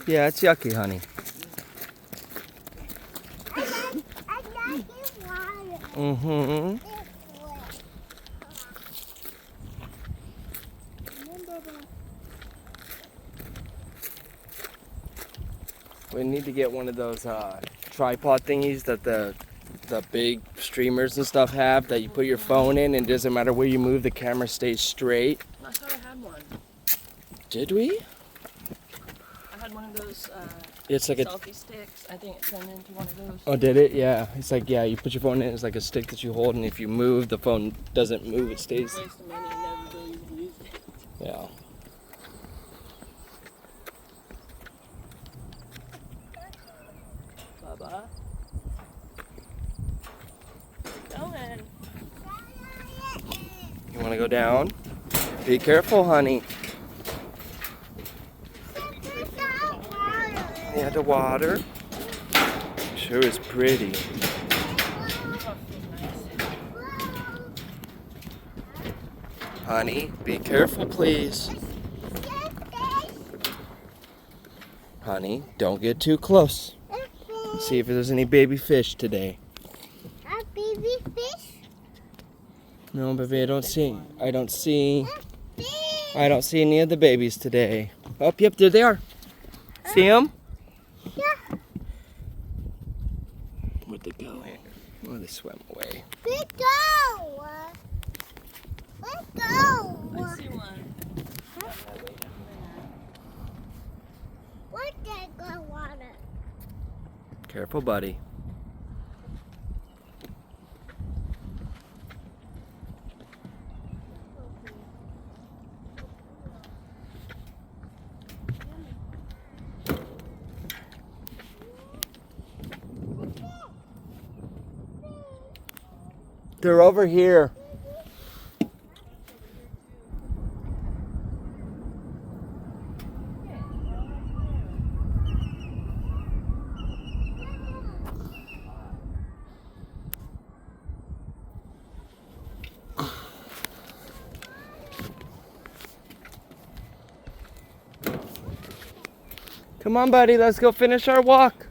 Yeah, it's yucky, honey. I like this water. Mm-hmm. We need to get one of those tripod thingies that the big streamers and stuff have, that you put your phone in and it doesn't matter where you move, the camera stays straight. I thought I had one. Did we? I had one of those It's like selfie sticks. I think it turned into one of those. Oh, did it? Yeah. It's like, yeah, you put your phone in, it's like a stick that you hold, and if you move, the phone doesn't move, it stays. Waste of money and never really even used it. Yeah. Bubba. Going. You want to go down? Be careful, honey. Yeah, the water. Sure is pretty. Honey, be careful, please. Honey, don't get too close. See if there's any baby fish today. A baby fish? No, baby, I don't see any of the babies today. Oh, yep, there they are. See them? Yeah. Where'd they go? Oh, they swam away. Let's go. Let's go. I see one. Where'd they go, water? Careful, buddy. They're over here. Come on, buddy, let's go finish our walk.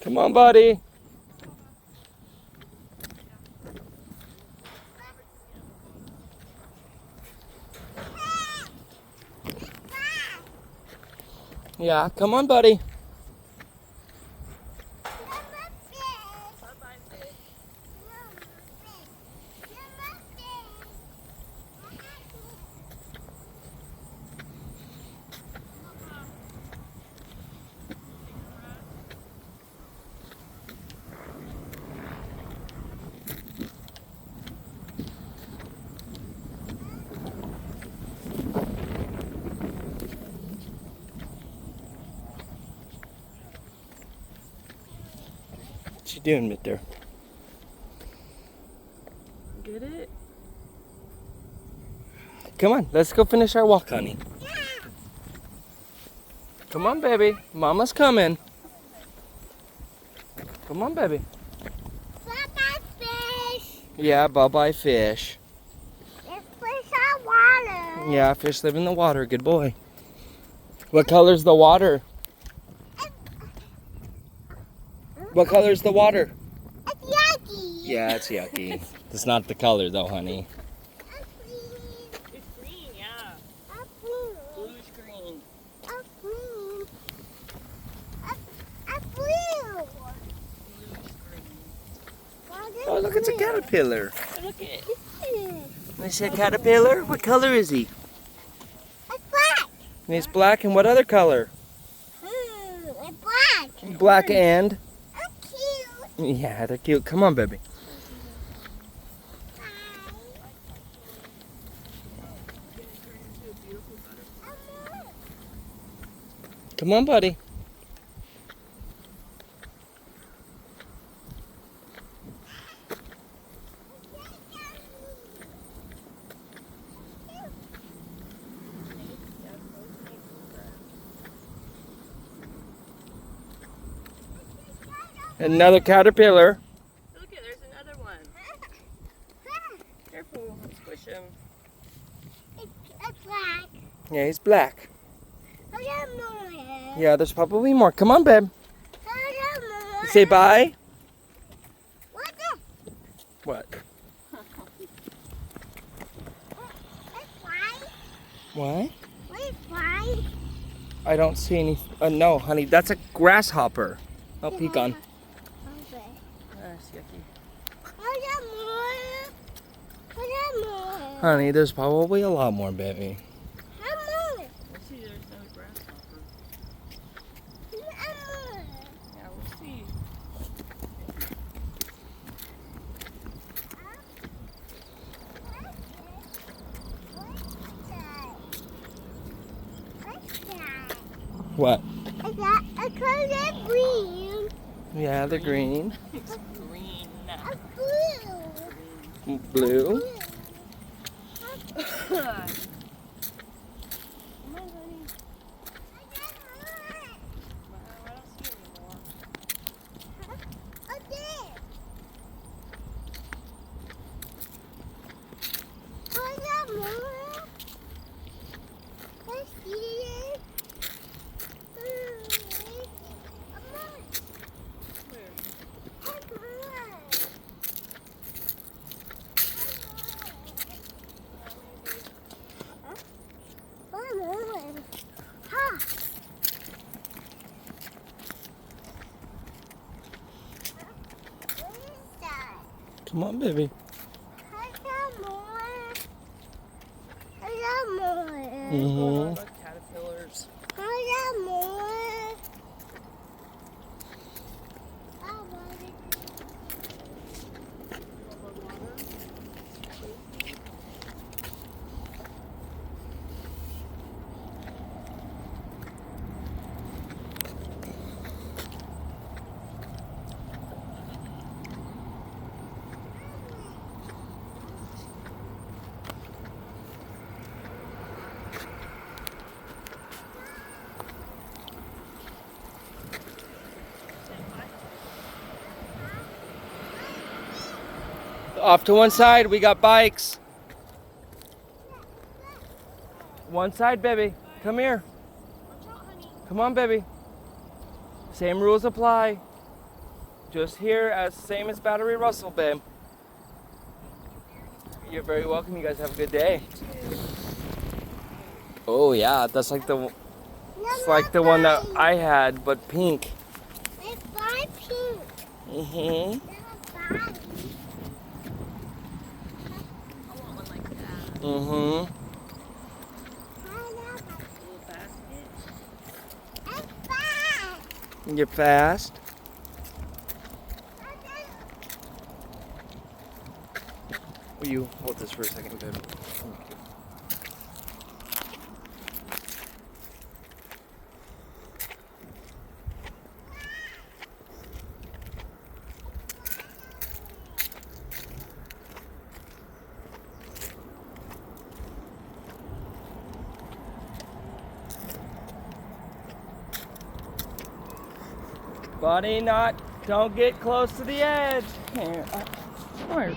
Come on, buddy. Yeah, come on, buddy. What you doing, Mister? Get it? Come on, let's go finish our walk, honey. Come on, baby. Mama's coming. Come on, baby. Bye-bye, fish. Yeah, bye-bye, fish. It's fish on water. Yeah, fish live in the water. Good boy. What color's the water? What color's the water? It's yucky. Yeah, it's yucky. It's not the color, though, honey. It's green, yeah. A blue. Bluish green. A blue. A blue. Bluish green. Oh, look, it's a caterpillar. Oh, look at it. Is that caterpillar? What color is he? It's black. And he's black, and what other color? It's black. Black and? It's cute. Yeah, they're cute. Come on, baby. Bye. Come on, buddy. Another caterpillar. Look, there's another one. Careful, don't squish him. It's black. Yeah, he's black. I got more. Yeah, there's probably more. Come on, babe. I got more. Say bye. What the? What? It's white. What? What is white? I don't see any. No, honey, that's a grasshopper. Oh, pecan. Okay. That's yucky. I got more. I got more. Honey, there's probably a lot more, baby. I got more. Let's see, there's no grasshopper. I got more. Yeah, we'll see. What? I got a color green. Yeah, they're green. It's green. A blue. Blue. Come on, honey. Wow, I don't see any more. I got more. I see it. Where? Come on, baby. What's going on with caterpillars? Off to one side, we got bikes. One side, baby. Come here. Watch out, honey. Come on, baby. Same rules apply. Just here, as same as Battery Russell, babe. You're very welcome. You guys have a good day. Oh yeah, that's like the it's like the one that I had, but pink. It's bright pink. Mhm. I want one like that. Mhm. Little basket. You're fast. Will you hold this for a second, babe? Buddy, don't get close to the edge. Here, come here.